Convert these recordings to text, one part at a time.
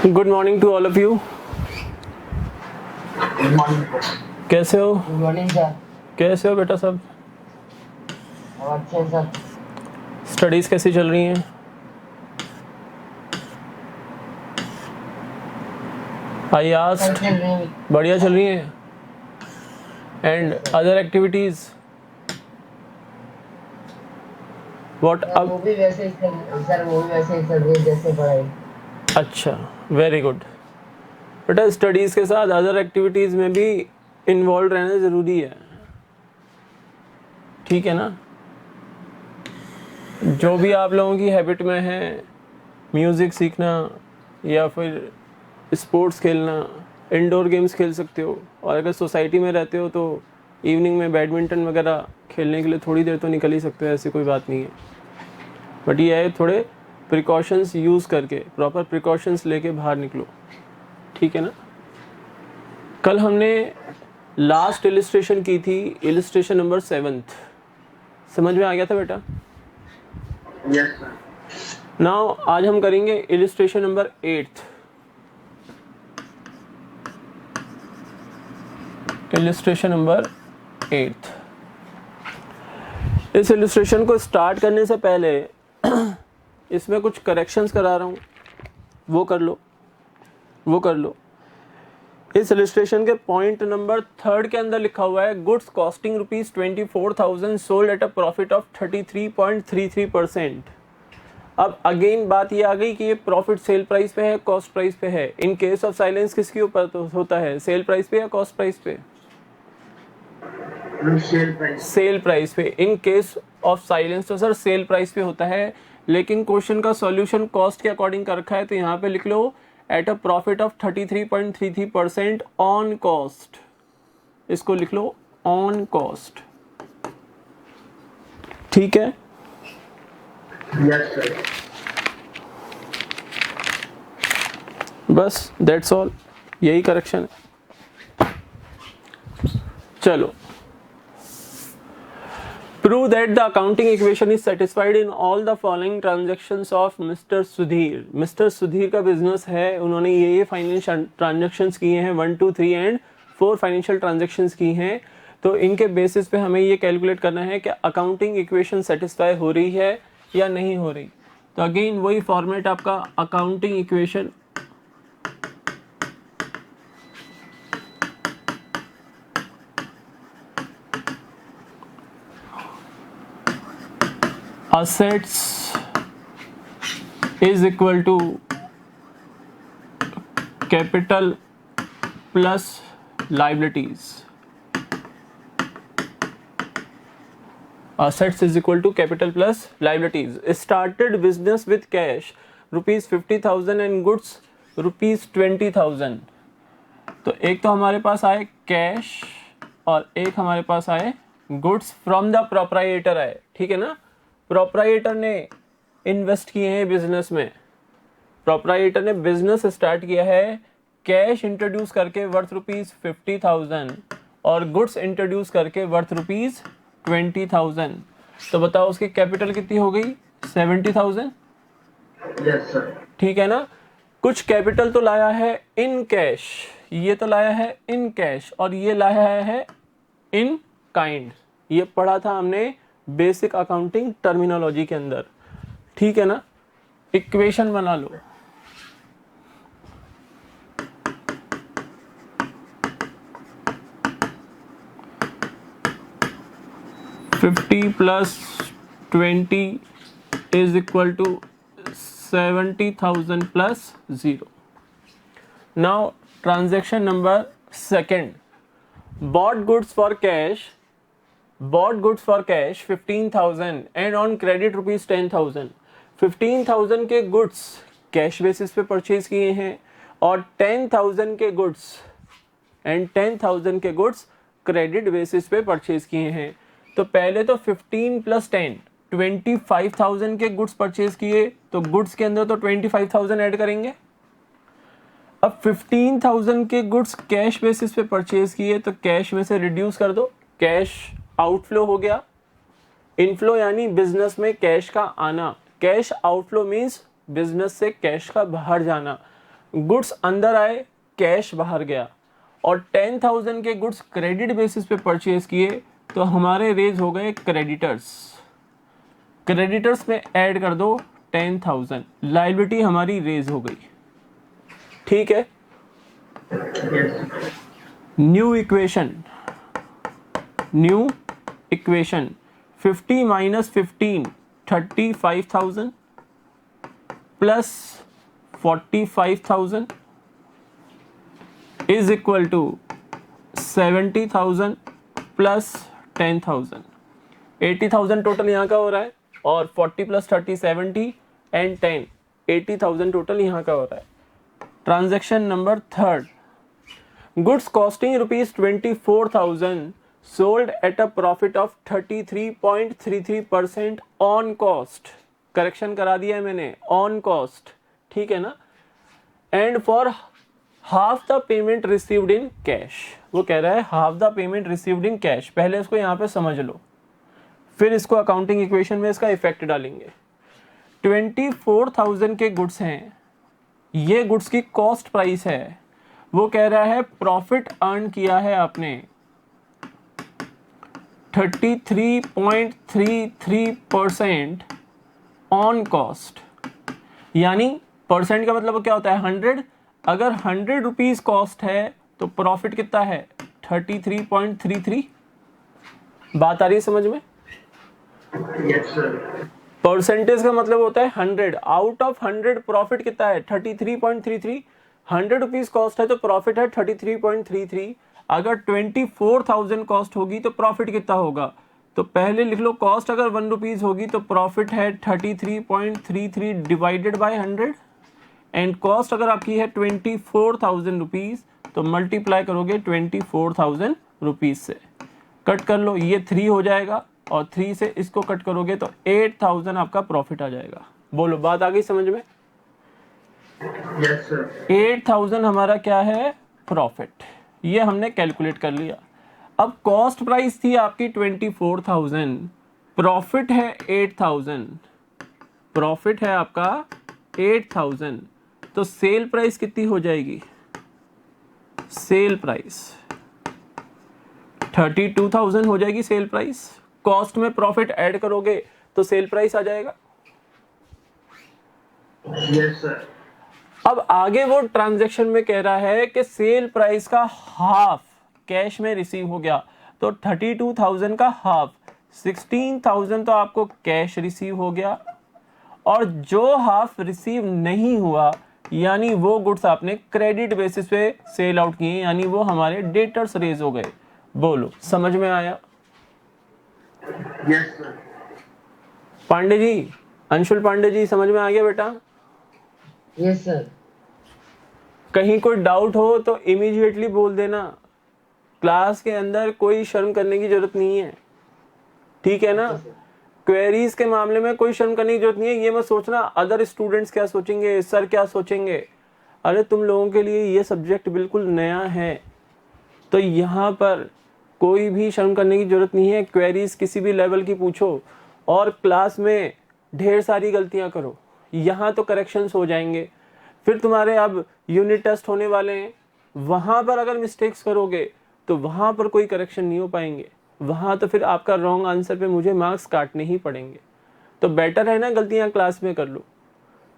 Good morning to all of you. Good morning. कैसे हो? Good morning sir. कैसे हो बेटा सब? अच्छे सर। स्टडीज़ कैसी चल रही हैं? I asked. चल रही है। बढ़िया चल रही हैं। And other activities what sir अब? वो भी वैसे ही चल रही है जैसे पढ़ाई। अच्छा, वेरी गुड बेटा। स्टडीज़ के साथ अदर एक्टिविटीज़ में भी इन्वॉल्व रहना ज़रूरी है, ठीक है ना? जो भी आप लोगों की हैबिट में है, म्यूज़िक सीखना या फिर स्पोर्ट्स खेलना, इंडोर गेम्स खेल सकते हो। और अगर सोसाइटी में रहते हो तो इवनिंग में बैडमिंटन वगैरह खेलने के लिए थोड़ी देर तो निकल ही सकते हो, ऐसी कोई बात नहीं है। बट ये है थोड़े प्रिकॉशंस यूज़ करके, प्रॉपर प्रिकॉशंस लेके बाहर निकलो, ठीक है ना? कल हमने लास्ट इलिस्ट्रेशन की थी, इलिस्ट्रेशन नंबर 7। समझ में आ गया था बेटा? Yes sir. नाउ आज हम करेंगे इलिस्ट्रेशन नंबर 8। Illustration number 8। इस इलिस्ट्रेशन को स्टार्ट करने से पहले इसमें कुछ करेक्शंस करा रहा हूँ, वो कर लो। इस इलिस्ट्रेशन के पॉइंट नंबर 3 के अंदर लिखा हुआ है goods costing ₹24,000 sold at a profit of 33.33%। अब अगेन बात ये आ गई कि ये प्रॉफिट सेल प्राइस पे है, कॉस्ट प्राइस पे है। इन केस ऑफ साइलेंस किसके ऊपर तो होता है, सेल प्राइस पे या कॉस्ट प्राइस पे? सेल प्राइस पे। इन केस ऑफ साइलेंस तो सर सेल प्राइस पे होता है, लेकिन क्वेश्चन का सॉल्यूशन कॉस्ट के अकॉर्डिंग कर रखा है, तो यहाँ पे लिख लो at a profit of 33.33% on cost. इसको लिख लो ऑन कॉस्ट, ठीक है? Yes sir. बस दैट्स ऑल, यही करेक्शन है। चलो, prove that the accounting equation is satisfied in all the following transactions of Mr. Sudhir. Mister Sudhir का बिजनेस है, उन्होंने ये फाइनेंशियल ट्रांजेक्शन्स किए हैं, 1 2 3 एंड 4 फाइनेंशियल ट्रांजेक्शन्स की हैं। तो इनके बेसिस पे हमें ये कैलकुलेट करना है कि अकाउंटिंग इक्वेशन सेटिस्फाई हो रही है या नहीं हो रही। तो अगेन वही फॉर्मेट आपका, accounting equation assets is equal to capital plus liabilities. Assets is equal to capital plus liabilities. Started business with cash ₹50,000 and goods ₹20,000. तो एक तो हमारे पास आए कैश और एक हमारे पास आए गुड्स फ्रॉम द प्रोप्राइटर आए, ठीक है ना? प्रोप्राइटर ने इन्वेस्ट किए हैं बिजनेस में, प्रोप्राइटर ने बिजनेस स्टार्ट किया है कैश इंट्रोड्यूस करके वर्थ ₹50,000 और गुड्स इंट्रोड्यूस करके वर्थ ₹20,000। तो बताओ उसकी कैपिटल कितनी हो गई? 70,000। Yes sir. ठीक है ना? कुछ कैपिटल तो लाया है इन कैश, ये तो लाया है इन कैश और ये लाया है इन काइंड। ये पढ़ा था हमने बेसिक अकाउंटिंग टर्मिनोलॉजी के अंदर, ठीक है ना? इक्वेशन बना लो। $50 + $20 is equal to 70,000 plus 0. Now transaction number 2. Bought goods for cash 15,000 and on credit ₹10,000। 15,000 के गुड्स कैश बेसिस पे परचेज किए हैं और 10,000 के गुड्स क्रेडिट बेसिस पे परचेज किए हैं। तो पहले तो 15 + 10 25,000 के गुड्स परचेज किए, तो गुड्स के अंदर तो 25,000 ऐड करेंगे। अब 15,000 के गुड्स कैश बेसिस पे परचेज किए, तो कैश में से रिड्यूस कर दो, कैश आउटफ्लो हो गया। इनफ्लो यानी बिजनेस में कैश का आना, कैश आउटफ्लो मीन्स बिजनेस से कैश का बाहर जाना। गुड्स अंदर आए, कैश बाहर गया, और 10,000 के गुड्स क्रेडिट बेसिस पे परचेज किए, तो हमारे रेज हो गए क्रेडिटर्स। क्रेडिटर्स में ऐड कर दो 10,000, लायबिलिटी हमारी रेज हो गई। ठीक है, Yes. New equation, new equation 50 minus 15 35,000 plus 45,000 is equal to 70,000 plus 10,000। 80,000 total यहाँ का हो रहा है, और 40 प्लस 30 70 एंड 10 80,000 टोटल यहाँ का हो रहा है। Transaction number third, goods costing ₹24,000 sold at a profit of 33.33% on cost. Correction करा दिया है मैंने, ऑन कॉस्ट, ठीक है ना। And for half the payment received in cash, वो कह रहा है half the payment received in cash. पहले इसको यहाँ पे समझ लो, फिर इसको अकाउंटिंग इक्वेशन में इसका इफेक्ट डालेंगे। 24,000 के गुड्स हैं, ये गुड्स की कॉस्ट प्राइस है। वो कह रहा है प्रॉफिट अर्न किया है आपने 33.33% ऑन कॉस्ट, यानी परसेंट का मतलब क्या होता है 100। अगर 100 रुपीज कॉस्ट है तो प्रॉफिट कितना है 33.33। बात आ रही है समझ में? Yes, sir. परसेंटेज का मतलब होता है 100, आउट ऑफ 100 प्रॉफिट कितना है 33.33। 100 रुपीज कॉस्ट है तो प्रॉफिट है 33.33। अगर 24,000 कॉस्ट होगी तो प्रॉफिट कितना होगा, तो पहले लिख लो कॉस्ट अगर 1 रुपीज होगी तो प्रॉफिट है 33.33 डिवाइडेड बाय 100, एंड कॉस्ट अगर आपकी है 24,000 रुपीज तो मल्टीप्लाई करोगे 24,000 रुपीज से। कट कर लो, ये 3 हो जाएगा, और 3 से इसको कट करोगे तो 8,000 आपका प्रॉफिट आ जाएगा। बोलो, बात आ गई समझ में? Yes, sir. 8,000 हमारा क्या है प्रॉफिट, ये हमने कैलकुलेट कर लिया। अब कॉस्ट प्राइस थी आपकी 24,000, प्रॉफिट है 8,000, प्रॉफिट है आपका 8,000, तो सेल प्राइस कितनी हो जाएगी? सेल प्राइस 32,000 हो जाएगी सेल प्राइस। कॉस्ट में प्रॉफिट ऐड करोगे तो सेल प्राइस आ जाएगा। Yes, sir. अब आगे वो ट्रांजैक्शन में कह रहा है कि सेल प्राइस का हाफ कैश में रिसीव हो गया, तो 32,000 का हाफ 16,000 तो आपको कैश रिसीव हो गया, और जो हाफ रिसीव नहीं हुआ यानी वो गुड्स आपने क्रेडिट बेसिस पे सेल आउट किए, यानी वो हमारे डेटर्स रेज हो गए। बोलो, समझ में आया? Yes, sir. पांडे जी, अंशुल पांडे जी, समझ में आ गया बेटा? Yes, sir. कहीं कोई डाउट हो तो इमीडिएटली बोल देना, क्लास के अंदर कोई शर्म करने की जरूरत नहीं है, ठीक है ना। क्वेरीज के मामले में कोई शर्म करने की जरूरत नहीं है। ये मत सोचना अदर स्टूडेंट्स क्या सोचेंगे, सर क्या सोचेंगे। अरे तुम लोगों के लिए ये सब्जेक्ट बिल्कुल नया है, तो यहाँ पर कोई भी शर्म करने की जरूरत नहीं है। क्वेरीज किसी भी लेवल की पूछो, और क्लास में ढेर सारी गलतियां करो, यहाँ तो करेक्शंस हो जाएंगे। फिर तुम्हारे अब यूनिट टेस्ट होने वाले हैं, वहाँ पर अगर मिस्टेक्स करोगे तो वहाँ पर कोई करेक्शन नहीं हो पाएंगे, वहाँ तो फिर आपका रॉन्ग आंसर पे मुझे मार्क्स काटने ही पड़ेंगे। तो बेटर है ना गलतियाँ क्लास में कर लो,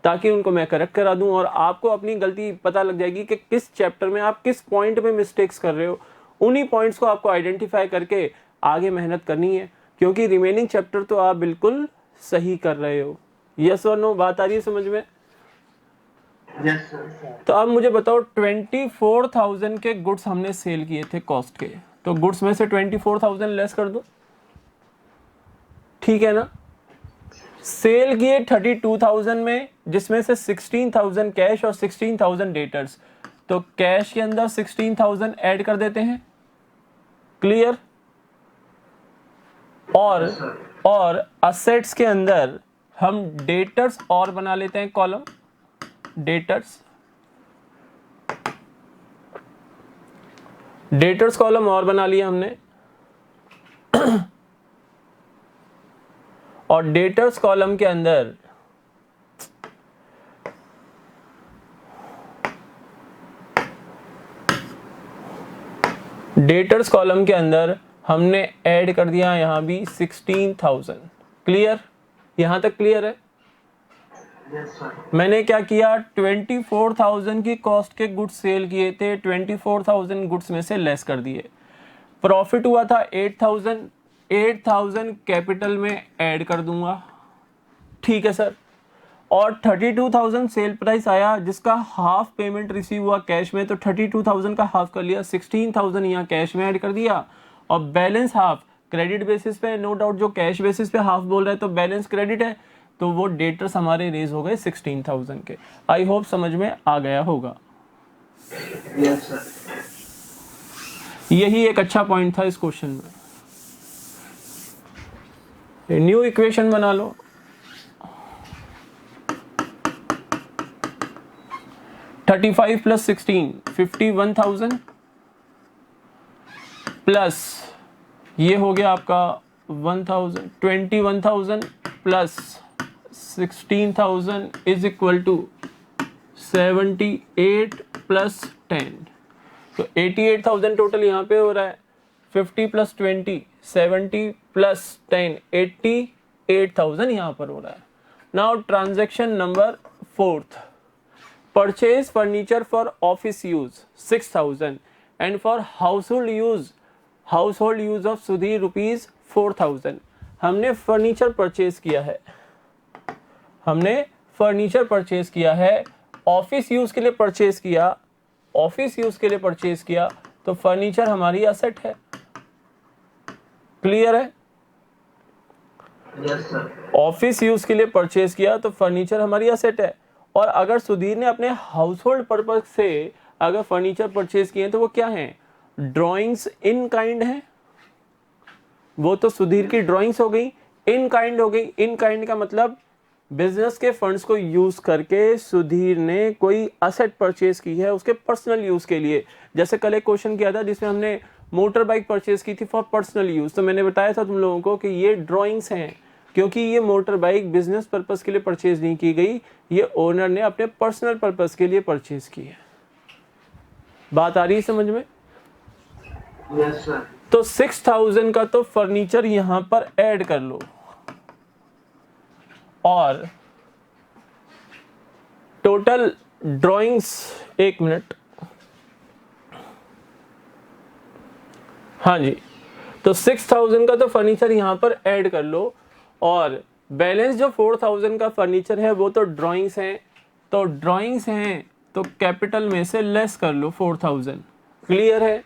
ताकि उनको मैं करेक्ट करा दूं, और आपको अपनी गलती पता लग जाएगी कि किस चैप्टर में आप किस पॉइंट में मिस्टेक्स कर रहे हो। उन्हीं पॉइंट्स को आपको आइडेंटिफाई करके आगे मेहनत करनी है, क्योंकि रिमेनिंग चैप्टर तो आप बिल्कुल सही कर रहे हो। यस और नो, बात आ रही है समझ में? Yes, sir. तो अब मुझे बताओ 24,000 के गुड्स हमने सेल किए थे कॉस्ट के, तो गुड्स में से 24,000 लेस कर दो, ठीक है ना। सेल किए 32,000 में, जिसमें से 16,000 कैश और 16,000 डेटर्स, तो कैश के अंदर 16,000 ऐड कर देते हैं, क्लियर। और असेट्स के अंदर हम डेटर्स और बना लेते हैं कॉलम, डेटर्स कॉलम और बना लिया हमने, और डेटर्स कॉलम के अंदर डेटर्स कॉलम के अंदर हमने ऐड कर दिया यहाँ भी 16,000। क्लियर, यहाँ तक क्लियर है? Yes, sir. मैंने क्या किया, 24,000 की कॉस्ट के गुड्स सेल किए थे, 24,000 गुड्स में से लेस कर दिए। प्रॉफिट हुआ था 8,000, 8,000 कैपिटल में ऐड कर दूंगा, ठीक है सर। और 32,000 सेल प्राइस आया जिसका हाफ पेमेंट रिसीव हुआ कैश में, तो 32,000 का हाफ कर लिया, 16,000 यहाँ कैश में ऐड कर दिया और बैलेंस हाफ क्रेडिट बेसिस पे, नो डाउट जो कैश बेसिस पे हाफ बोल रहा है तो बैलेंस क्रेडिट है, तो वो डेटर्स हमारे रेज हो गए 16,000 के। आई होप समझ में आ गया होगा। Yes, sir. यही एक अच्छा पॉइंट था इस क्वेश्चन में। न्यू इक्वेशन बना लो। $35 + 16 51,000 प्लस ये हो गया आपका 21,000 plus 16,000 is equal to 78 plus 10, तो 88,000 टोटल यहाँ पे हो रहा है। 50 + 20 70 प्लस 10 88,000 यहाँ पर हो रहा है। Now transaction number 4th, purchase furniture for office use 6,000 and for household use of Sudhir ₹4,000। हमने फर्नीचर परचेज किया है, ऑफिस यूज के लिए परचेज किया, तो फर्नीचर हमारी असेट है। क्लियर है? Yes, sir. ऑफिस यूज के लिए परचेज किया तो फर्नीचर हमारी असेट है। और अगर सुधीर ने अपने हाउस होल्ड पर्पज से अगर फर्नीचर परचेज किए तो वो क्या है, ड्राइंग्स इन काइंड है, वो तो सुधीर की ड्राइंग्स हो गई, इन काइंड हो गई। इन काइंड का मतलब बिजनेस के फंड्स को यूज करके सुधीर ने कोई असेट परचेज की है उसके पर्सनल यूज के लिए। जैसे कल एक क्वेश्चन किया था जिसमें हमने मोटर बाइक परचेज की थी फॉर पर्सनल यूज, तो मैंने बताया था तुम लोगों को कि ये ड्राइंग्स हैं, क्योंकि ये मोटर बाइक बिजनेस पर्पस के लिए परचेज नहीं की गई, ये ओनर ने अपने पर्सनल पर्पस के लिए परचेज की है। बात आ रही है समझ में? Yes, sir. तो 6,000 का तो फर्नीचर यहां पर ऐड कर लो और टोटल ड्राइंग्स, एक मिनट, हाँ जी, तो 6,000 का तो फर्नीचर यहां पर ऐड कर लो और बैलेंस जो 4,000 का फर्नीचर है वो तो ड्राइंग्स हैं, तो ड्राइंग्स हैं तो कैपिटल में से लेस कर लो 4,000। क्लियर है?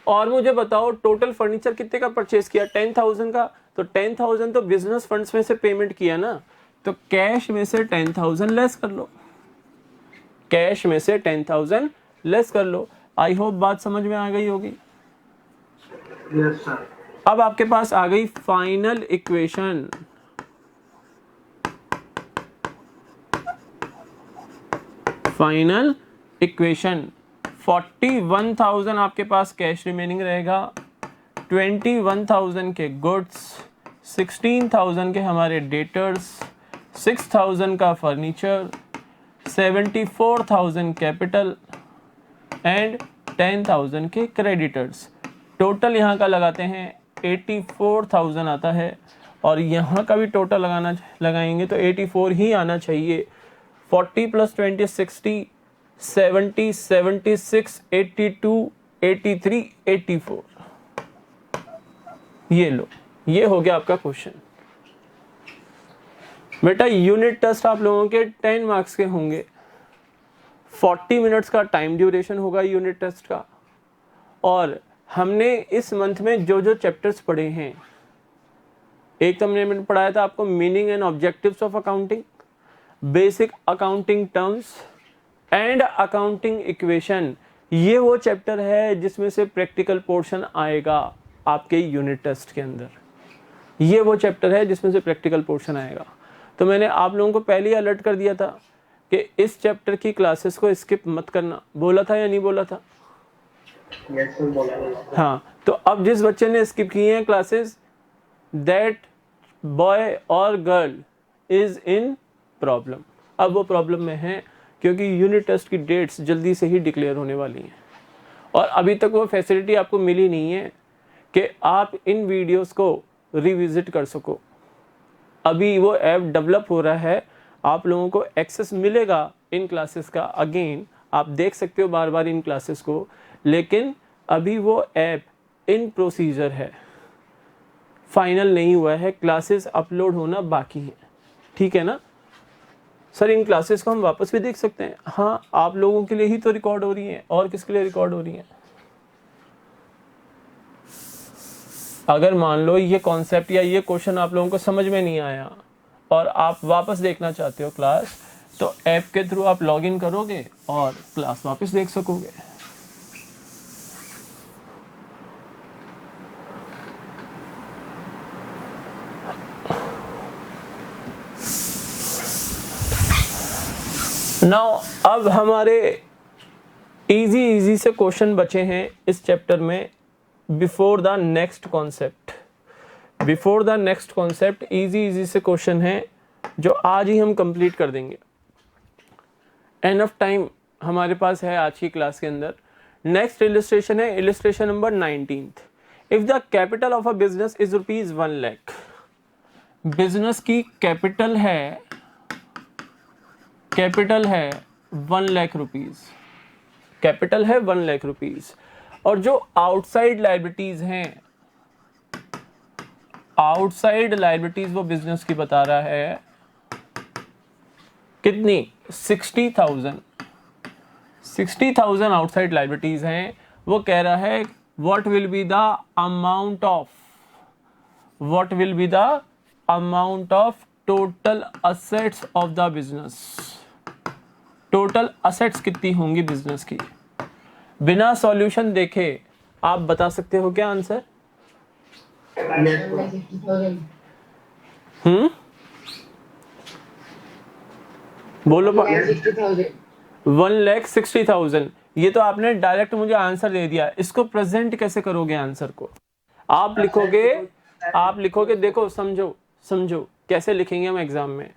और मुझे बताओ टोटल फर्नीचर कितने का परचेज किया, 10,000 का, तो 10,000 तो बिजनेस फंड्स में से पेमेंट किया ना, तो कैश में से 10,000 लेस कर लो, कैश में से 10,000 लेस कर लो। आई होप बात समझ में आ गई होगी। Yes, sir. अब आपके पास आ गई फाइनल इक्वेशन। फाइनल इक्वेशन 41,000 आपके पास कैश रिमेनिंग रहेगा, 21,000 के गुड्स, 16,000 के हमारे डेटर्स, 6,000 का फर्नीचर, 74,000 कैपिटल एंड 10,000 के क्रेडिटर्स। टोटल यहाँ का लगाते हैं 84,000 आता है और यहाँ का भी टोटल लगाएंगे तो 84 ही आना चाहिए। 40 + 20 60, 70 76 82 83 84। ये लो, ये हो गया आपका क्वेश्चन। बेटा यूनिट टेस्ट आप लोगों के 10 मार्क्स के होंगे, 40 मिनट्स का टाइम ड्यूरेशन होगा यूनिट टेस्ट का। और हमने इस मंथ में जो जो चैप्टर्स पढ़े हैं, एक तो हमने पढ़ाया था आपको meaning and objectives of accounting, basic accounting terms and accounting equation. ये वो चैप्टर है जिसमें से प्रैक्टिकल पोर्शन आएगा आपके यूनिट टेस्ट के अंदर, ये वो चैप्टर है जिसमें से प्रैक्टिकल पोर्शन आएगा। तो मैंने आप लोगों को पहले ही अलर्ट कर दिया था कि इस चैप्टर की क्लासेस को स्किप मत करना, बोला था या नहीं बोला था? Yes, sir. बोला। हाँ, तो अब जिस बच्चे ने स्किप किए हैं क्लासेस, दैट बॉय और गर्ल इज इन प्रॉब्लम। अब वो प्रॉब्लम में है क्योंकि यूनिट टेस्ट की डेट्स जल्दी से ही डिक्लेयर होने वाली हैं और अभी तक वो फैसिलिटी आपको मिली नहीं है कि आप इन वीडियोस को रिविजिट कर सको। अभी वो ऐप डेवलप हो रहा है, आप लोगों को एक्सेस मिलेगा इन क्लासेस का, अगेन आप देख सकते हो बार बार इन क्लासेस को, लेकिन अभी वो ऐप इन प्रोसीजर है, फाइनल नहीं हुआ है, क्लासेस अपलोड होना बाकी है। ठीक है ना सर? इन क्लासेस को हम वापस भी देख सकते हैं? हाँ, आप लोगों के लिए ही तो रिकॉर्ड हो रही हैं, और किसके लिए रिकॉर्ड हो रही हैं? अगर मान लो ये कॉन्सेप्ट या ये क्वेश्चन आप लोगों को समझ में नहीं आया और आप वापस देखना चाहते हो क्लास, तो ऐप के थ्रू आप लॉग इन करोगे और क्लास वापस देख सकोगे। नाउ अब हमारे इजी से क्वेश्चन बचे हैं इस चैप्टर में। Before the next concept easy से क्वेश्चन है जो आज ही हम कंप्लीट कर देंगे। एनफ टाइम हमारे पास है आज की क्लास के अंदर। नेक्स्ट इलस्ट्रेशन है illustration number 19। If the capital of a business is ₹1 lakh, business की कैपिटल है 1 लाख रुपीज, कैपिटल है 1 लाख रुपीज, और जो आउटसाइड लायबिलिटीज हैं, आउटसाइड लायबिलिटीज वो बिजनेस की बता रहा है कितनी? 60,000 आउटसाइड लायबिलिटीज हैं। वो कह रहा है what will be the amount of total assets of the business. Total assets कितनी होंगी बिजनेस की? बिना सॉल्यूशन देखे आप बता सकते हो क्या आंसर? बोलो 1,60,000। ये तो आपने डायरेक्ट मुझे आंसर दे दिया, इसको प्रेजेंट कैसे करोगे आंसर को? आप लिखोगे देखो, समझो कैसे लिखेंगे हम एग्जाम में।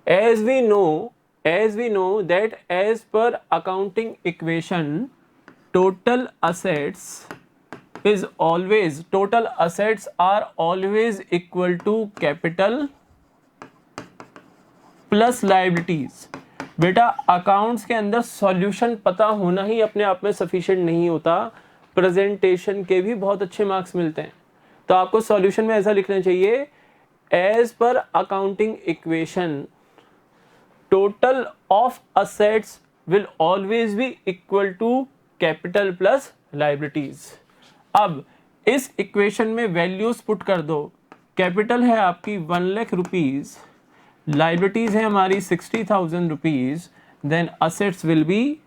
As we know that as per accounting equation total assets are always equal to capital plus liabilities। बेटा अकाउंट्स के अंदर सॉल्यूशन पता होना ही अपने आप में सफिशिएंट नहीं होता, प्रेजेंटेशन के भी बहुत अच्छे मार्क्स मिलते हैं। तो आपको सॉल्यूशन में ऐसा लिखना चाहिए, as per accounting equation total of assets will always be equal to capital plus liabilities. अब इस इक्वेशन में वैल्यूज पुट कर दो। कैपिटल है आपकी 1 लाख रुपीज, लायबिलिटीज है हमारी 60,000 rupees, then assets will be,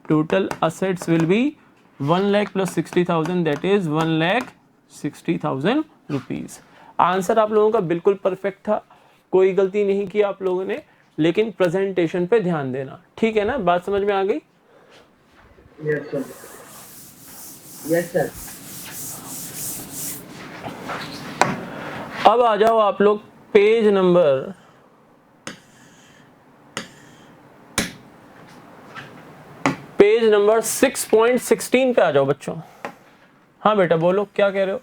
total assets will be 1 lakh plus 60,000, that is 1,60,000 rupees. Answer आप लोगों का बिल्कुल परफेक्ट था, कोई गलती नहीं की आप लोगों ने, लेकिन प्रेजेंटेशन पे ध्यान देना। ठीक है ना? बात समझ में आ गई? Yes sir. अब आ जाओ आप लोग पेज नंबर 6.16 पे आ जाओ बच्चों। हाँ बेटा बोलो, क्या कह रहे हो?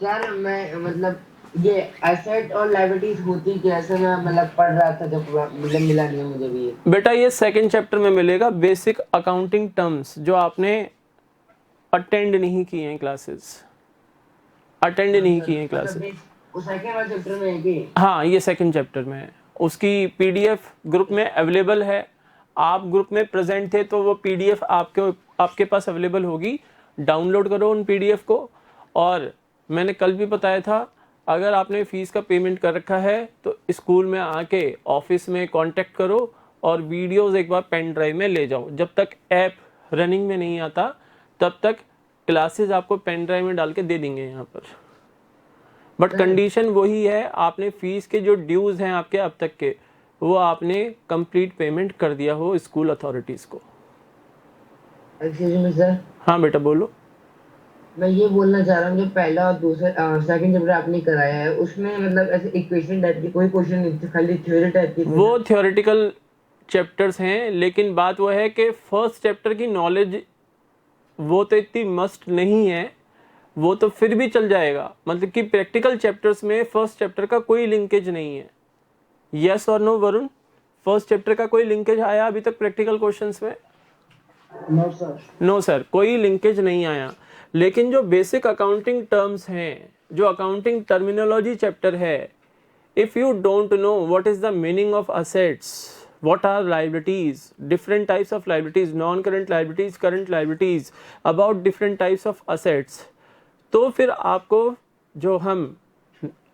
यार मैं मतलब ये एसेट और लायबिलिटीज होती कैसे, मैं मतलब पढ़ रहा था जब मतलब मिला नहीं मुझे भी ये। बेटा ये सेकंड चैप्टर में मिलेगा, बेसिक अकाउंटिंग टर्म्स, जो आपने अटेंड नहीं किए हैं क्लासेस, वो सेकंड वाले चैप्टर में है कि? हाँ ये सेकंड चैप्टर में है। उसकी पीडीएफ ग्रुप में अवेलेबल है। आप ग्रुप में प्रेजेंट थे तो वो पीडीएफ आपके पास अवेलेबल होगी, डाउनलोड करो उन पीडीएफ को। और मैंने कल भी बताया था, अगर आपने फ़ीस का पेमेंट कर रखा है तो स्कूल में आके ऑफिस में कांटेक्ट करो और वीडियोस एक बार पेन ड्राइव में ले जाओ। जब तक ऐप रनिंग में नहीं आता तब तक क्लासेस आपको पेन ड्राइव में डाल के दे देंगे यहाँ पर। बट कंडीशन वही है, आपने फ़ीस के जो ड्यूज़ हैं आपके अब तक के, वो आपने कंप्लीट पेमेंट कर दिया हो स्कूल अथॉरिटीज़ को। Excuse me sir. हाँ बेटा बोलो। मैं ये बोलना चाह रहा हूँ, जो पहला और दूसरा सेकंड चैप्टर आपने कराया है उसमें मतलब ऐसे इक्वेशन टाइप की कोई क्वेश्चन नहीं थे, खाली थ्योरी टाइप की। वो थ्योरेटिकल चैप्टर्स हैं, लेकिन बात वो है कि फर्स्ट चैप्टर की नॉलेज वो तो इतनी मस्ट नहीं है, वो तो फिर भी चल जाएगा। मतलब कि प्रैक्टिकल चैप्टर्स में फर्स्ट चैप्टर का कोई लिंकेज नहीं है। यस और नो वरुण, फर्स्ट चैप्टर का कोई लिंकेज आया अभी तक प्रैक्टिकल क्वेश्चंस में? No sir. नो सर, कोई लिंकेज नहीं आया। लेकिन जो बेसिक अकाउंटिंग टर्म्स हैं, जो अकाउंटिंग टर्मिनोलॉजी चैप्टर है, if you don't know what is the meaning of assets, what are liabilities, different types of liabilities, non current liabilities, current liabilities, about different types of assets, तो फिर आपको जो हम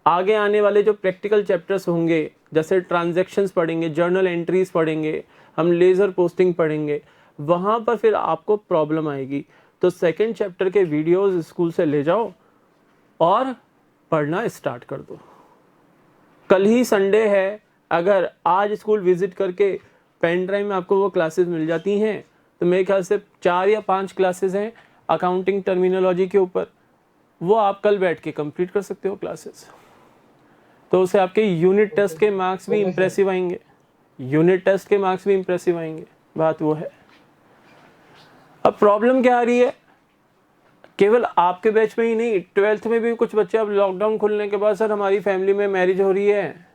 आगे आने वाले जो प्रैक्टिकल चैप्टर्स होंगे, जैसे ट्रांजैक्शंस पढ़ेंगे, जर्नल एंट्रीज पढ़ेंगे, हम लेज़र पोस्टिंग पढ़ेंगे, वहाँ पर फिर आपको प्रॉब्लम आएगी। तो सेकंड चैप्टर के वीडियोस स्कूल से ले जाओ और पढ़ना स्टार्ट कर दो। कल ही संडे है, अगर आज स्कूल विजिट करके पेन ड्राइव में आपको वो क्लासेस मिल जाती हैं, तो मेरे ख्याल से 4 या 5 क्लासेस हैं अकाउंटिंग टर्मिनोलॉजी के ऊपर, वो आप कल बैठ के कंप्लीट कर सकते हो क्लासेस। तो उससे आपके यूनिट टेस्ट के मार्क्स भी इम्प्रेसिव आएंगे, यूनिट टेस्ट के मार्क्स भी इम्प्रेसिव आएंगे, बात वो है। अब प्रॉब्लम क्या आ रही है, केवल आपके बैच में ही नहीं, 12th में भी कुछ बच्चे अब लॉकडाउन खुलने के बाद, सर हमारी फैमिली में मैरिज हो रही है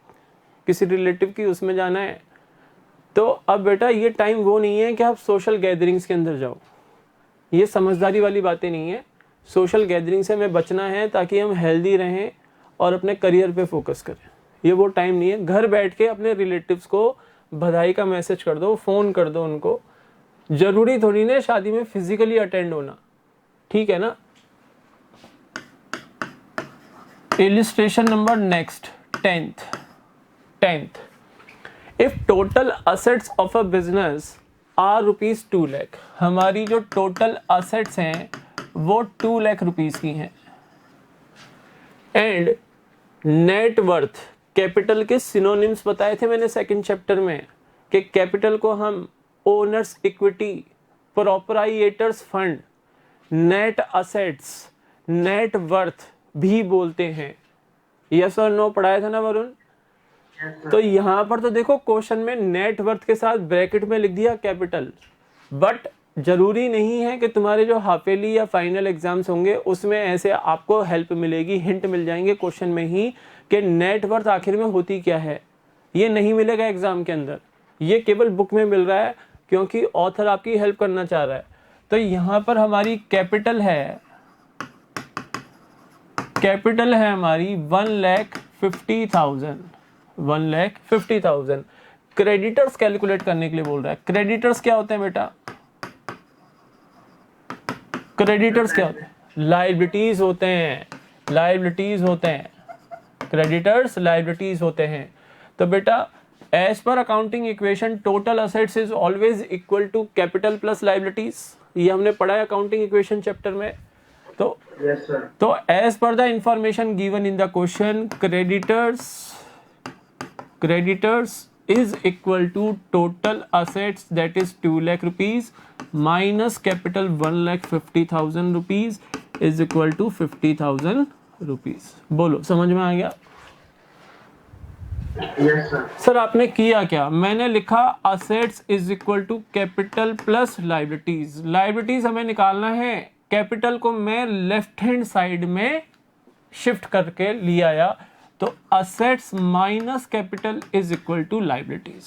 किसी रिलेटिव की, उसमें जाना है। तो अब बेटा ये टाइम वो नहीं है कि आप सोशल गैदरिंग्स के अंदर जाओ, ये समझदारी वाली बातें नहीं है। सोशल गैदरिंग से हमें बचना है ताकि हम हेल्दी रहें और अपने करियर पे फोकस करें। ये वो टाइम नहीं है। घर बैठ के अपने रिलेटिव्स को बधाई का मैसेज कर दो, फ़ोन कर दो उनको। ज़रूरी थोड़ी ना शादी में फिजिकली अटेंड होना, ठीक है ना। Illustration number next, 10th, if total assets of a business are rupees 2 lakh, हमारी जो टोटल assets हैं वो 2 लाख रुपीस की हैं, एंड नेट वर्थ, कैपिटल के सिनोनिम्स बताए थे मैंने सेकंड चैप्टर में, कि कैपिटल को हम owners equity, proprietors fund, net assets, net worth भी बोलते हैं। यस और नो पढ़ाया था ना वरुण? तो यहाँ पर तो देखो क्वेश्चन में नेट वर्थ के साथ ब्रैकेट में लिख दिया कैपिटल, बट जरूरी नहीं है कि तुम्हारे जो हाफेली या फाइनल एग्जाम्स होंगे उसमें ऐसे आपको हेल्प मिलेगी, हिंट मिल जाएंगे क्वेश्चन में ही कि नेट वर्थ आखिर में होती क्या है। ये नहीं मिलेगा एग्जाम के अंदर, ये केवल बुक में मिल रहा है क्योंकि ऑथर आपकी हेल्प करना चाह रहा है। तो यहाँ पर हमारी कैपिटल है, कैपिटल है हमारी 1,50,000, 1,50,000। क्रेडिटर्स कैलकुलेट करने के लिए बोल रहा है। क्रेडिटर्स क्या होते हैं बेटा? क्रेडिटर्स क्या होते हैं? लायबिलिटीज होते हैं, लायबिलिटीज होते हैं। क्रेडिटर्स लायबिलिटीज होते हैं। तो बेटा as per accounting equation total assets is always equal to capital plus liabilities, ये हमने पढ़ा है अकाउंटिंग इक्वेशन चैप्टर में। तो यस सर। तो as per the information given in the question, creditors is equal to total assets, that is 2 lakh rupees, minus capital 1,50,000 rupees is equal to 50,000 rupees। बोलो समझ में आ गया? Yes sir. सर आपने किया क्या? मैंने लिखा assets is equal to capital plus liabilities। liabilities हमें निकालना है, कैपिटल को मैं लेफ्ट हैंड साइड में शिफ्ट करके ले आया, तो assets minus capital is equal to liabilities.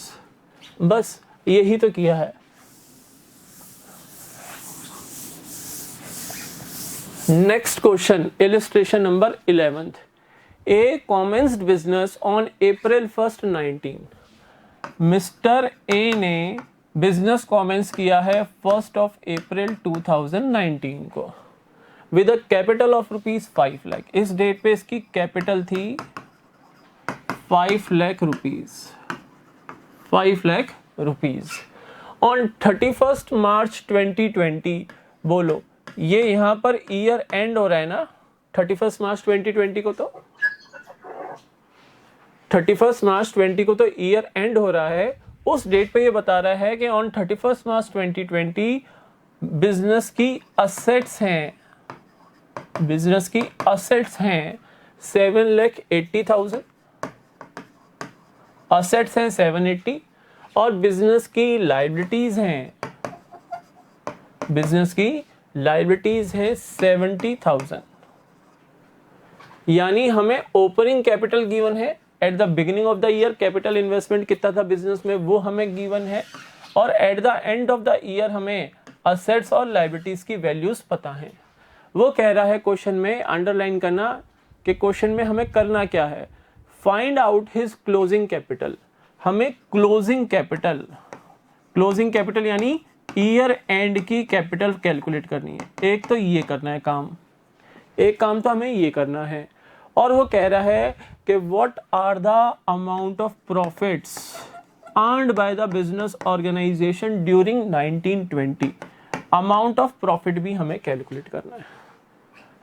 बस यही तो किया है। Next question, illustration number 11th। A commenced business on April 1st 19। Mister a ने बिजनेस कॉमेंस किया है 1st of April 2019 को with a capital of rupees 5 lakh. इस डेट पे इसकी कैपिटल थी 5 lakh rupees, 5 lakh rupees. On 31st March 2020, बोलो ये यहाँ पर ईयर एंड हो रहा है ना, 31st March 2020 को, तो 31st March 20 को तो ईयर एंड हो रहा है। उस डेट पे ये बता रहा है कि ऑन 31st March 2020 बिजनेस की असेट्स हैं, बिजनेस की असेट्स हैं 7,80,000, असेट्स हैं 780, और बिजनेस की लायबिलिटीज हैं, बिजनेस की लाइबिलिटीज है 70,000, यानी हमें ओपनिंग कैपिटल गिवन है at the beginning of the year, capital investment कितना था बिजनेस में वो हमें गिवन है, और at the end of the year हमें असेट्स और लाइबिलिटीज की वैल्यूज पता है। वो कह रहा है क्वेश्चन में, अंडरलाइन करना कि क्वेश्चन में हमें करना क्या है, find out his closing capital. हमें क्लोजिंग कैपिटल यानी ईयर एंड की कैपिटल कैलकुलेट करनी है। एक तो ये करना है काम, एक काम तो हमें ये करना है, और वो कह रहा है कि what are the amount of profits earned by the business organisation during 1920। Amount of profit भी हमें कैलकुलेट करना है,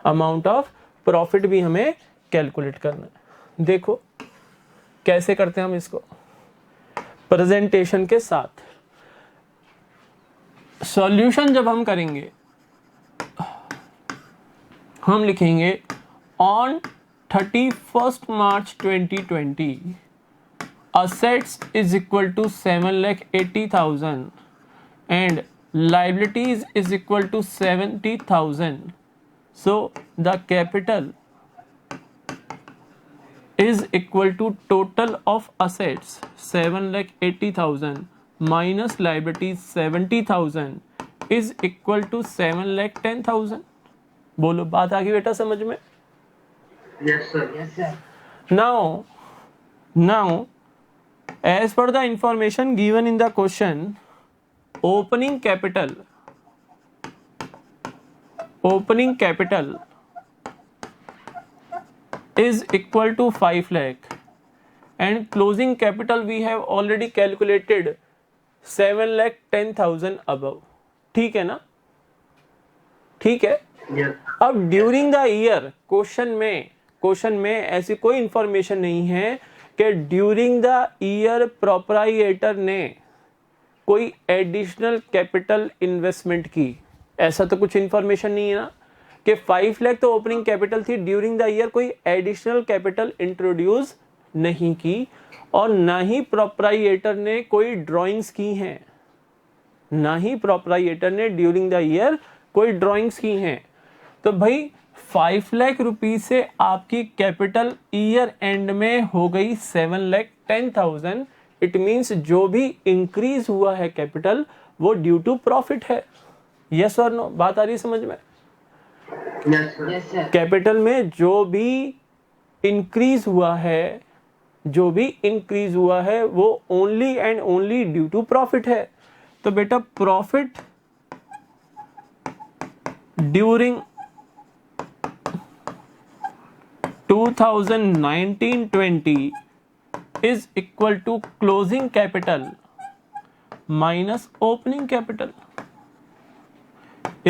अमाउंट ऑफ प्रॉफिट भी हमें कैलकुलेट करना है। देखो कैसे करते हैं हम इसको, प्रेजेंटेशन के साथ। सॉल्यूशन जब हम करेंगे हम लिखेंगे on 31st March 2020 assets is equal to 7,80,000 and liabilities is equal to 70,000. So the capital is equal to total of assets 7,80,000 minus liabilities 70,000 is equal to 7,10,000. बोलो बात आ गई बेटा समझ में? Yes, sir. Yes, sir. Now, as per the information given in the question, opening capital is equal to 5 lakh and closing capital we have already calculated 7,10,000 above. ठीक है ना? ठीक है। Yes. अब ड्यूरिंग द ईयर क्वेश्चन में ऐसी कोई information नहीं है कि ड्यूरिंग द ईयर प्रोप्राइएटर ने कोई एडिशनल कैपिटल इन्वेस्टमेंट की, ऐसा तो कुछ इंफॉर्मेशन नहीं है ना कि 5 लाख तो ओपनिंग कैपिटल थी, ड्यूरिंग द ईयर कोई एडिशनल कैपिटल इंट्रोड्यूस नहीं की, और ना ही प्रोप्राइएटर ने कोई ड्राइंग्स की हैं, ना ही प्रोप्राइएटर ने ड्यूरिंग द ईयर कोई ड्राइंग्स की हैं। तो भाई 5 लाख रुपीज से आपकी कैपिटल ईयर एंड में हो गई 7,10,000। इट मींस जो भी इंक्रीज हुआ है कैपिटल वो ड्यू टू प्रॉफिट है। यस और नो, बात आ रही है समझ में? Yes, sir. Yes, sir. Capital में जो भी इंक्रीज हुआ है वो only and only due to profit है। तो बेटा profit during 2019-20 is equal to closing capital minus opening capital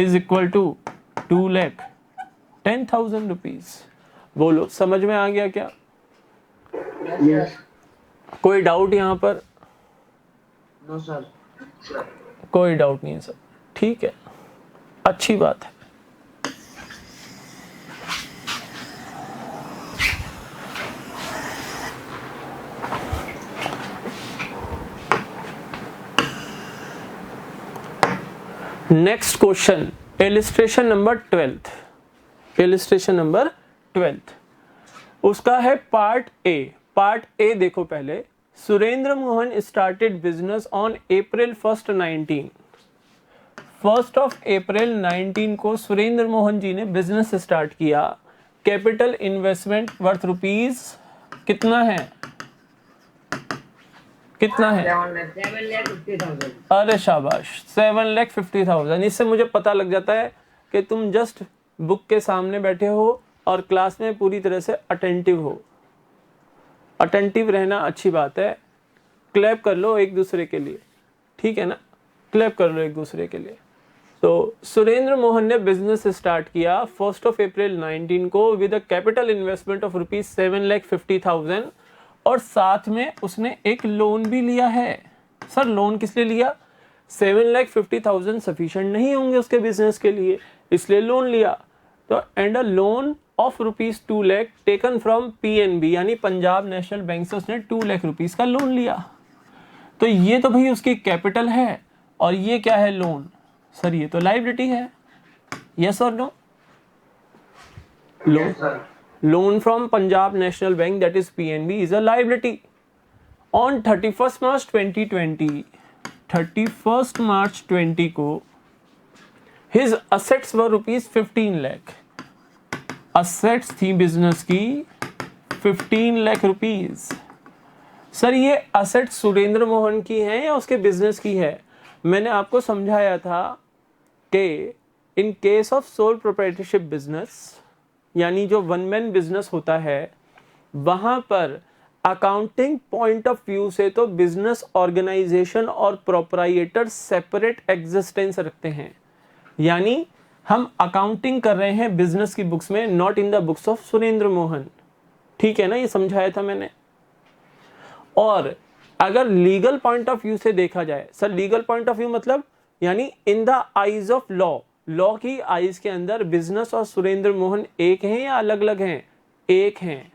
is equal to 2,10,000 rupees। बोलो समझ में आ गया क्या? Yes. कोई डाउट यहाँ पर? No, sir. कोई डाउट नहीं है सर, ठीक है, अच्छी बात है। Next question, illustration number 12th, उसका है पार्ट ए। देखो पहले, Surendra Mohan started business on April 1st 19। 1st of April 19 को सुरेंद्र मोहन जी ने बिजनेस स्टार्ट किया। कैपिटल इन्वेस्टमेंट वर्थ रुपीज कितना है? 7,50,000. अरे शाबाश, 7,50,000। इससे मुझे पता लग जाता है कि तुम जस्ट बुक के सामने बैठे हो और क्लास में पूरी तरह से अटेंटिव हो। अटेंटिव रहना अच्छी बात है। क्लैप कर लो एक दूसरे के लिए, ठीक है ना? क्लैप कर लो एक दूसरे के लिए। तो सुरेंद्र मोहन ने बिजनेस स्टार्ट किया 1st of April 19 को with a capital investment of rupees 7,50,000 और साथ में उसने एक लोन भी लिया है। सर लोन किस लिए लिया? 7,50,000 सफिशिएंट नहीं होंगे उसके बिजनेस के लिए, इसलिए लोन लिया। तो and a loan of rupees 2 lakh taken from PNB यानी पंजाब नेशनल बैंक से उसने 2 लाख रुपीज का लोन लिया। तो ये तो भाई उसकी कैपिटल है, और ये क्या है? लोन। सर ये तो लायबिलिटी है। yes or no? Yes, sir. Loan from Punjab National Bank, that is PNB, is a liability. On 31st March 2020, 31st March 20 को his assets were rupees 15 lakh. Assets थी बिजनेस की 15 lakh rupees. Sir ये asset Surendra Mohan की है या उसके business की है? मैंने आपको समझाया था कि in case of sole proprietorship business, यानी जो वन मैन बिजनेस होता है, वहां पर अकाउंटिंग पॉइंट ऑफ व्यू से तो बिजनेस ऑर्गेनाइजेशन और प्रोप्राइटर सेपरेट एग्जिस्टेंस रखते हैं. यानी हम अकाउंटिंग कर रहे हैं बिजनेस की बुक्स में, not in the books of Surendra Mohan. ठीक है ना, ये समझाया था मैंने. और अगर लीगल पॉइंट ऑफ व्यू से देखा जाए, sir legal point of view मतलब यानी in the eyes of law, law की आईज के अंदर बिजनेस और सुरेंद्र मोहन एक हैं या अलग अलग हैं? एक हैं.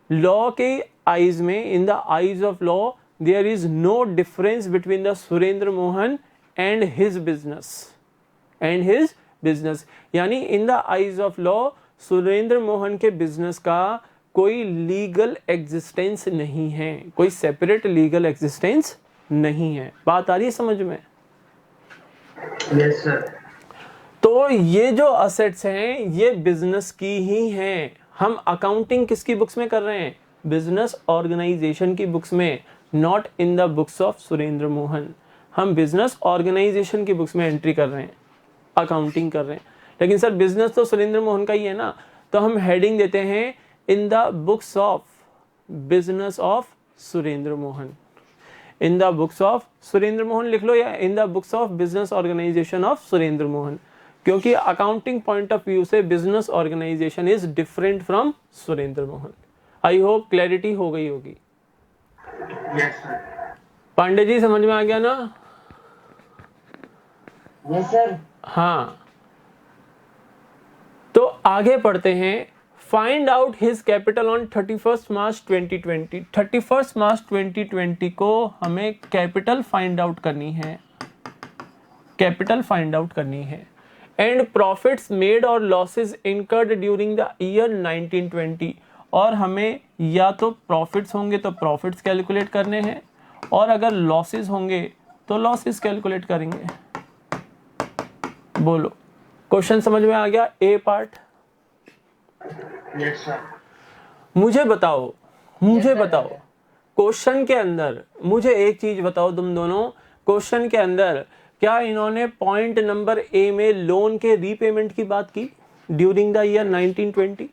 लॉ के आईज में, in the eyes of law, there is no difference between the Surendra Mohan and his business. यानी in the eyes of law Surendra Mohan के बिजनेस का कोई लीगल एग्जिस्टेंस नहीं है, कोई सेपरेट लीगल एग्जिस्टेंस नहीं है. बात आ रही है समझ में? Yes, sir. तो ये जो असेट्स हैं ये बिजनेस की ही हैं. हम अकाउंटिंग किसकी बुक्स में कर रहे हैं? बिजनेस ऑर्गेनाइजेशन की बुक्स में, not in the books of Surendra Mohan. हम बिजनेस ऑर्गेनाइजेशन की बुक्स में एंट्री कर रहे हैं, अकाउंटिंग कर रहे हैं. लेकिन सर बिजनेस तो सुरेंद्र मोहन का ही है ना, तो हम हेडिंग देते हैं in the books of business of Surendra Mohan. In the books of Surendra Mohan लिख लो, या in the books of business organisation of Surendra Mohan, क्योंकि अकाउंटिंग पॉइंट ऑफ व्यू से business organisation is different from Surendra Mohan. I hope clarity हो गई होगी. Yes, sir. पांडे जी समझ में आ गया ना? Yes sir. हाँ, तो आगे पढ़ते हैं. Find out his capital on 31st March 2020. 31st मार्च 2020 को हमें कैपिटल फाइंड आउट करनी है, कैपिटल फाइंड आउट करनी है. एंड प्रॉफिट्स मेड और losses incurred during the year 1920. और हमें या तो प्रॉफिट्स होंगे तो प्रॉफिट्स कैलकुलेट करने हैं, और अगर लॉसेस होंगे तो लॉसेस कैलकुलेट करेंगे. बोलो, क्वेश्चन समझ में आ गया? ए पार्ट. Yes, sir. मुझे बताओ क्वेश्चन के अंदर मुझे एक चीज बताओ तुम दोनों. क्वेश्चन के अंदर क्या इन्होंने पॉइंट नंबर ए में लोन के रीपेमेंट की बात की during the year 1920?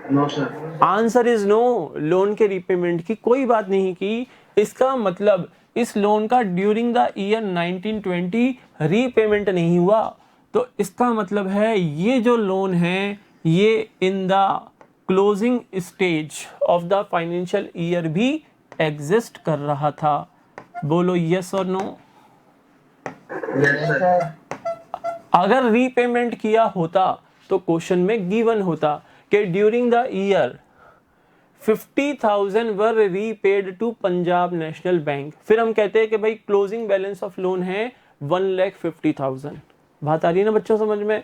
No, sir. Answer is no. Loan के रीपेमेंट की कोई बात नहीं की. इसका मतलब इस लोन का ड्यूरिंग द ईयर 1920 रीपेमेंट नहीं हुआ. तो इसका मतलब है ये जो लोन है ये in the closing stage of the financial year भी एग्जिस्ट कर रहा था. बोलो यस और नो. Yes, sir. अगर रीपेमेंट किया होता तो क्वेश्चन में गिवन होता कि during the year 50,000 were repaid to Punjab national bank. फिर हम कहते हैं कि भाई क्लोजिंग बैलेंस ऑफ लोन है 1,50,000. बात आ रही है ना बच्चों समझ में?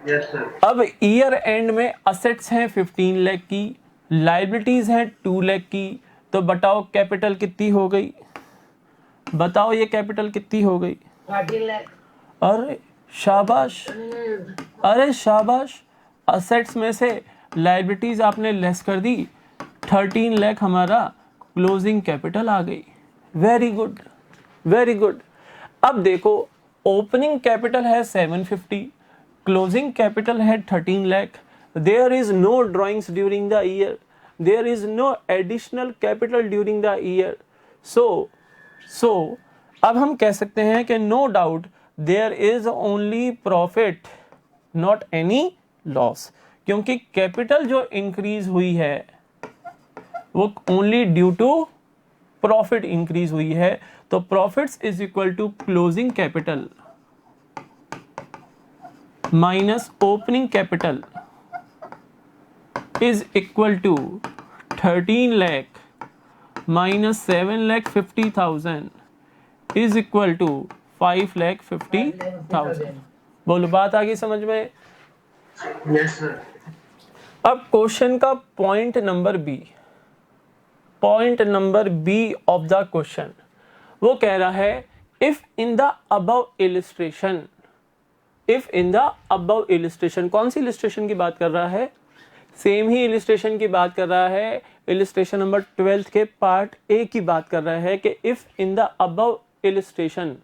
Yes, sir. अब ईयर एंड में असेट्स हैं 15 लाख की, लाइबिलिटीज हैं 2 लाख की. तो बताओ कैपिटल कितनी हो गई? बताओ ये कैपिटल कितनी हो गई? 13 लाख. अरे शाबाश, अरे शाबाश. असेट्स में से लाइबिलिटीज आपने लेस कर दी, 13 लाख हमारा क्लोजिंग कैपिटल आ गई. Very good, very good. अब देखो ओपनिंग कैपिटल है 750, क्लोजिंग कैपिटल है 13 lakh. There is no drawings during the year, there is no additional capital during the year. So अब हम कह सकते हैं कि no doubt there is only profit, not any loss. क्योंकि कैपिटल जो इंक्रीज हुई है वो only due to profit increase हुई है. तो profits is equal to closing capital minus opening capital is equal to 13 lakh minus 7,50,000 is equal to 5,50,000. बोलो, बात आ गई समझ में? Yes, sir. अब क्वेश्चन का point number B of the question, वो कह रहा है if in the above illustration, कौन सी इलिस्ट्रेशन की बात कर रहा है? सेम ही इलिस्ट्रेशन की बात कर रहा है, इलिस्ट्रेशन नंबर 12 के पार्ट ए की बात कर रहा है कि if in the above illustration,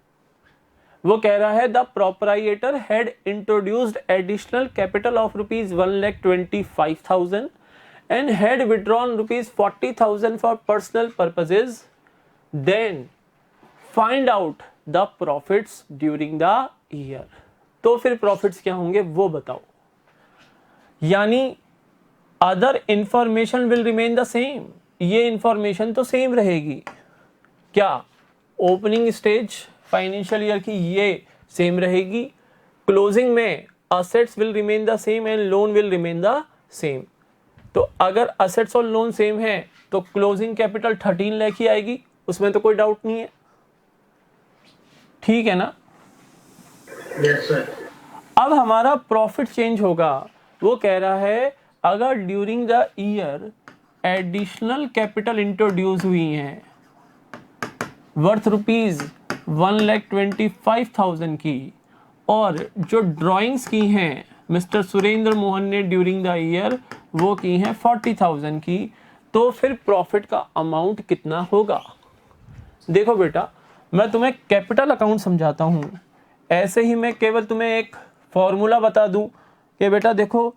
वो कह रहा है the proprietor had introduced additional capital of ₹1,25,000 and had withdrawn ₹40,000 for personal purposes, then find out the profits during the year. तो फिर प्रॉफिट्स क्या होंगे वो बताओ। यानी other information will remain the same, ये इंफॉर्मेशन तो सेम रहेगी। क्या? ओपनिंग स्टेज फाइनेंशियल ईयर की ये सेम रहेगी, क्लोजिंग में assets will remain the same and loan will remain the same. तो अगर असेट्स और लोन सेम है तो क्लोजिंग कैपिटल 13 लाख ही आएगी, उसमें तो कोई डाउट नहीं है, ठीक है ना? Yes, sir. अब हमारा प्रॉफिट चेंज होगा, वो कह रहा है अगर during the year additional capital introduce हुई हैं वर्थ ₹1,25,000 की, और जो ड्राइंग्स की हैं मिस्टर सुरेंद्र मोहन ने ड्यूरिंग द ईयर वो की हैं 40,000 की, तो फिर प्रॉफिट का अमाउंट कितना होगा? देखो बेटा, मैं तुम्हें कैपिटल अकाउंट समझाता हूँ, ऐसे ही मैं केवल तुम्हें एक फॉर्मूला बता दूं कि बेटा देखो,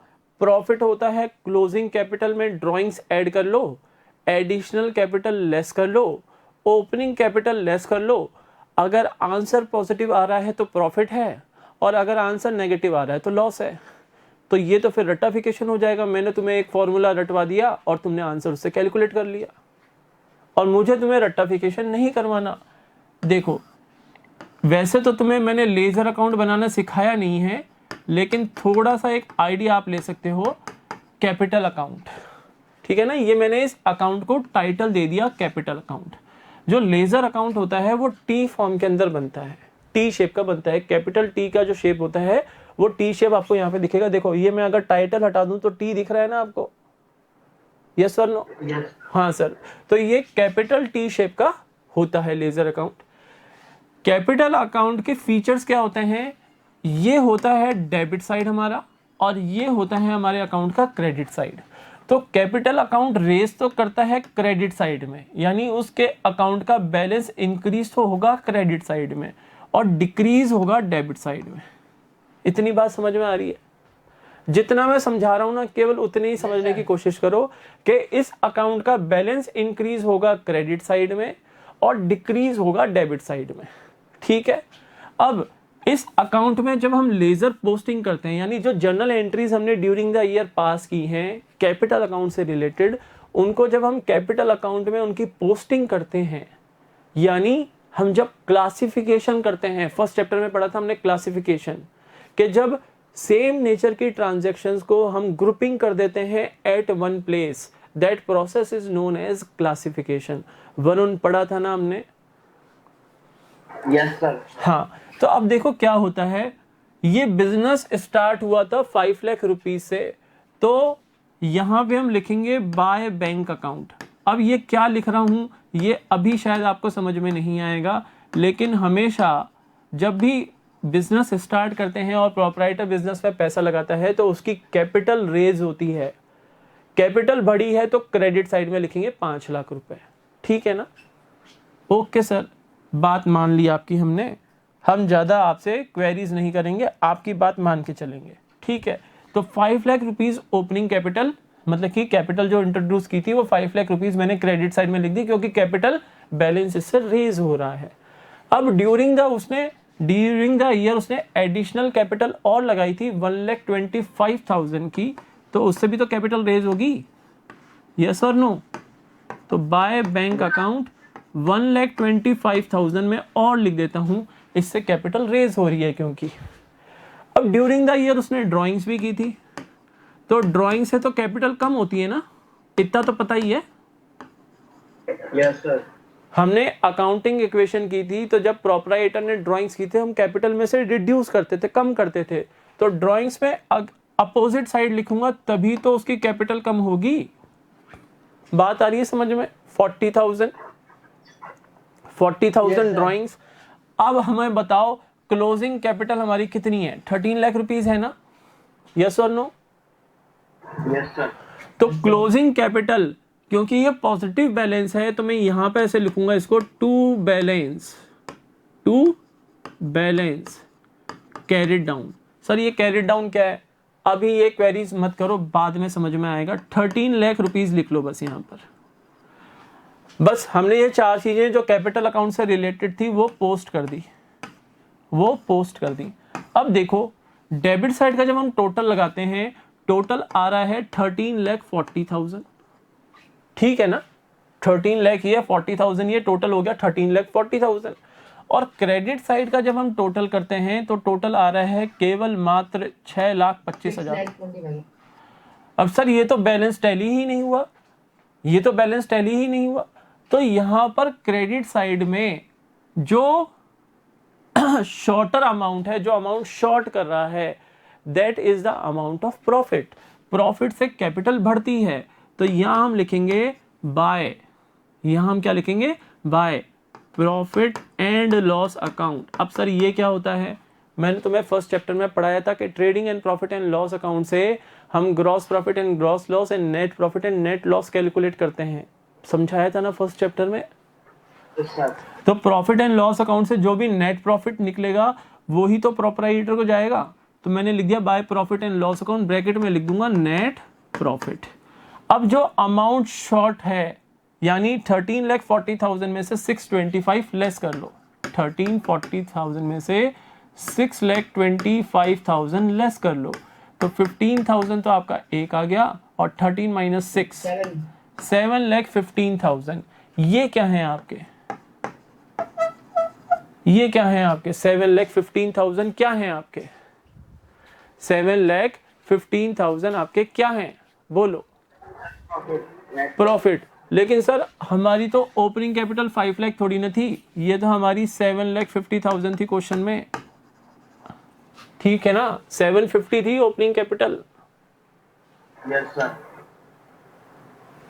प्रॉफिट होता है क्लोजिंग कैपिटल में ड्राइंग्स ऐड कर लो, एडिशनल कैपिटल लेस कर लो, ओपनिंग कैपिटल लेस कर लो। अगर आंसर पॉजिटिव आ रहा है तो प्रॉफिट है, और अगर आंसर नेगेटिव आ रहा है तो लॉस है। तो ये तो फिर रट्टाफिकेशन हो जाएगा। मैंने तुम्हें एक फॉर्मूला रटवा दिया और तुमने आंसर उससे कैलकुलेट कर लिया, और मुझे तुम्हें रट्टाफिकेशन नहीं करवाना। देखो, वैसे तो तुम्हें मैंने लेजर अकाउंट बनाना सिखाया नहीं है, लेकिन थोड़ा सा एक आइडिया आप ले सकते हो, कैपिटल अकाउंट, ठीक है ना? ये मैंने इस अकाउंट को टाइटल दे दिया कैपिटल अकाउंट। जो लेजर अकाउंट होता है वो टी फॉर्म के अंदर बनता है, टी शेप का बनता है। कैपिटल टी का जो शेप होता है वो टी शेप आपको यहाँ पे दिखेगा। देखो, ये मैं अगर टाइटल हटा दूं तो टी दिख रहा है ना आपको? Yes sir, no? Yes. हाँ सर। तो ये कैपिटल टी शेप का होता है लेजर अकाउंट। कैपिटल अकाउंट के फीचर्स क्या होते हैं? ये होता है डेबिट साइड हमारा, और ये होता है हमारे अकाउंट का क्रेडिट साइड। तो कैपिटल अकाउंट रेस तो करता है क्रेडिट साइड में, यानी उसके अकाउंट का बैलेंस इंक्रीज तो होगा क्रेडिट साइड में और डिक्रीज होगा डेबिट साइड में। इतनी बात समझ में आ रही है? जितना मैं समझा रहा हूं ना, केवल उतनी ही समझने की कोशिश करो कि इस अकाउंट का बैलेंस इंक्रीज होगा क्रेडिट साइड में और डिक्रीज होगा डेबिट साइड में, ठीक है? अब इस अकाउंट में जब हम लेजर पोस्टिंग करते हैं, यानी जो जर्नल एंट्रीज हमने ड्यूरिंग द ईयर पास की हैं कैपिटल अकाउंट से रिलेटेड, उनको जब हम कैपिटल अकाउंट में उनकी पोस्टिंग करते हैं, यानी हम जब क्लासिफिकेशन करते हैं, फर्स्ट चैप्टर में पढ़ा था हमने क्लासिफिकेशन, कि जब सेम नेचर की ट्रांजैक्शंस को हम ग्रुपिंग कर देते हैं at one place, that process is known as classification. Varun, पढ़ा था ना हमने? Yes, sir. हाँ। तो अब देखो क्या होता है, ये बिजनेस स्टार्ट हुआ था 5 लाख रुपीज से, तो यहाँ पे हम लिखेंगे बाय बैंक अकाउंट। अब ये क्या लिख रहा हूँ ये अभी शायद आपको समझ में नहीं आएगा, लेकिन हमेशा जब भी बिजनेस स्टार्ट करते हैं और प्रोप्राइटर बिजनेस में पैसा लगाता है तो उसकी कैपिटल रेज होती है। कैपिटल बढ़ी है तो क्रेडिट साइड में लिखेंगे 5 लाख रुपए, ठीक है ना? ओके सर, बात मान ली आपकी हमने, हम ज़्यादा आपसे क्वेरीज नहीं करेंगे, आपकी बात मान के चलेंगे, ठीक है? तो 5 लाख रुपीज़ ओपनिंग कैपिटल, मतलब कि कैपिटल जो इंट्रोड्यूस की थी वो 5 लाख रुपीज़ मैंने क्रेडिट साइड में लिख दी, क्योंकि कैपिटल बैलेंस इससे रेज हो रहा है। अब ड्यूरिंग द ईयर उसने एडिशनल कैपिटल और लगाई थी 1,25,000 की, तो उससे भी तो कैपिटल रेज होगी, यस और नो? तो बाय बैंक अकाउंट 1,25,000 में और लिख देता हूं, इससे कैपिटल रेज हो रही है क्योंकि। अब ड्यूरिंग द ईयर उसने ड्राइंग्स भी की थी, तो ड्राइंग से तो कैपिटल कम होती है ना, इतना तो पता ही है। Yes, sir. हमने अकाउंटिंग इक्वेशन की थी, तो जब प्रोपराइटर ने ड्राइंग्स की थी हम कैपिटल में से रिड्यूस करते थे, कम करते थे। तो ड्राइंग्स में अपोजिट साइड लिखूंगा तभी तो उसकी कैपिटल कम होगी। बात आ रही है समझ में? 40,000 Yes, ड्राइंग्स। अब हमें बताओ क्लोजिंग कैपिटल हमारी कितनी है? 13 लाख रुपीज है ना? यस और नो? Yes, sir. तो क्लोजिंग कैपिटल, क्योंकि ये पॉजिटिव बैलेंस है तो मैं यहां पे ऐसे लिखूंगा इसको, to balance carried down. Sir ये कैरिड डाउन क्या है? अभी ये क्वेरीज मत करो, बाद में समझ में आएगा। 13 लाख रुपीज लिख लो बस यहां पर। बस हमने ये 4 चीजें जो कैपिटल अकाउंट से रिलेटेड थी वो पोस्ट कर दी। अब देखो डेबिट साइड का जब हम टोटल लगाते हैं, टोटल आ रहा है 13,40,000। ठीक है ना? 13 लाख ये 40,000, ये टोटल हो गया 13,40,000। और क्रेडिट साइड का जब हम टोटल करते हैं तो टोटल आ रहा है केवल मात्र 6,25,000। अब सर ये तो बैलेंस टैली ही नहीं हुआ, तो यहां पर क्रेडिट साइड में जो शॉर्टर अमाउंट है, जो अमाउंट शॉर्ट कर रहा है, that is the amount of profit. Profit से कैपिटल बढ़ती है, तो यहां हम लिखेंगे by, by profit and loss account. अब सर ये क्या होता है? मैंने तुम्हें फर्स्ट चैप्टर में पढ़ाया था कि trading and profit and loss account से हम gross profit and gross loss and net profit and net loss calculate करते हैं। समझाया था ना फर्स्ट चैप्टर में? Yes, sir. तो प्रॉफिट एंड लॉस अकाउंट से जो भी नेट प्रॉफिट निकलेगा वो ही तो प्रोपराइटर को जाएगा। तो मैंने लिख दिया bye profit and loss account, bracket में लिख दूंगा नेट प्रॉफिट। अब जो अमाउंट शॉर्ट है, यानी 13,40,000 में से 625 लेस कर लो। 13,40,000 में से 6,25,000 लेस कर लो, तो 15,000 तो आपका एक आ गया, और 13 माइनस 6 7,15,000। ये क्या है आपके? 7,15,000 क्या है आपके? 7,15,000 आपके क्या हैं? बोलो। प्रॉफिट। लेकिन सर हमारी तो ओपनिंग कैपिटल 5 लाख थोड़ी ना थी, ये तो हमारी 7,50,000 थी क्वेश्चन में। ठीक है ना? 750 थी ओपनिंग कैपिटल। Yes, sir.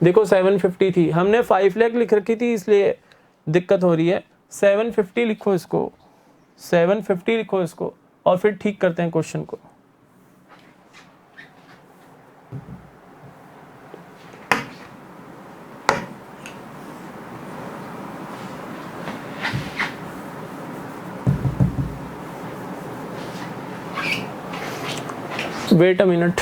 देखो 750 थी, हमने 5 लाख लिख रखी थी इसलिए दिक्कत हो रही है। 750 लिखो इसको, 750 लिखो इसको, और फिर ठीक करते हैं क्वेश्चन को। Wait a minute.